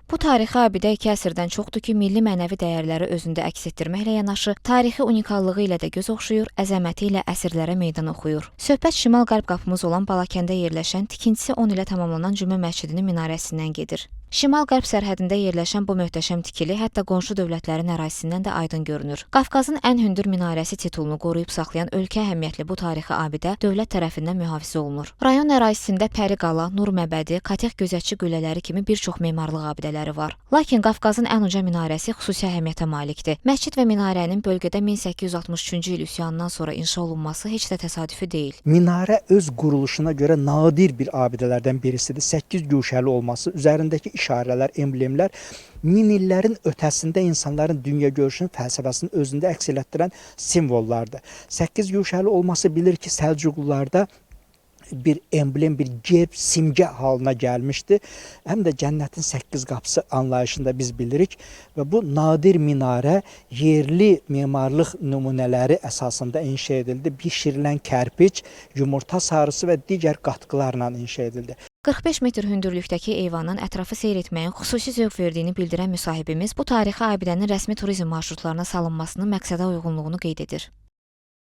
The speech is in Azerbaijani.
Bu tarixi abidə 2 əsrdən çoxdur ki, milli mənəvi dəyərləri özündə əks etdirməklə yanaşı, tarixi unikallığı ilə də göz oxşuyur, əzəməti ilə əsrlərə meydan oxuyur. Söhbət şimal-qərb qapımız olan Balakəndə yerləşən, tikintisi 10 ilə tamamlanan Cümə məscidinin minarəsindən gedir. Şimal-qərb sərhədində yerləşən bu möhtəşəm tikili hətta qonşu dövlətlərin ərazisindən də aydın görünür. Qafqazın ən hündür minarəsi titulunu qoruyub saxlayan ölkə əhəmiyyətli bu tarixi abidə dövlət tərəfindən mühafizə olunur. Rayon ərazisində Pəri qala, Nur məbədi, Katix gözətçi qüllələri kimi bir çox memarlıq abidələri var. Lakin Qafqazın ən uca minarəsi xüsusi əhəmiyyətə malikdir. Məscid və minarənin bölgədə 1863-cü il üsyanından sonra inşa olunması heç də təsadüfi deyil. Minarə öz quruluşuna görə nadir bir abidələrdən birisidir. 8 guşəli olması, üzərindəki işarələr, emblemlər min illərin ötəsində insanların dünya görüşünün, fəlsəfəsinin özündə əks etdirən simvollardır. 8 guşəli olması bilir ki, Səlcuqlularda bir emblem, bir gerb, simgə halına gəlmişdi. Həm də cənnətin 8 qapısı anlayışında biz bilirik və bu nadir minarə yerli memarlıq nümunələri əsasında inşa edildi. Bişirilən kərpic, yumurta sarısı və digər qatqılarla inşa edildi. 45 metr hündürlükdəki eyvanın ətrafı seyr etməyin xüsusi zövq verdiyini bildirən müsahibimiz bu tarixi abidənin rəsmi turizm marşrutlarına salınmasının məqsədə uyğunluğunu qeyd edir.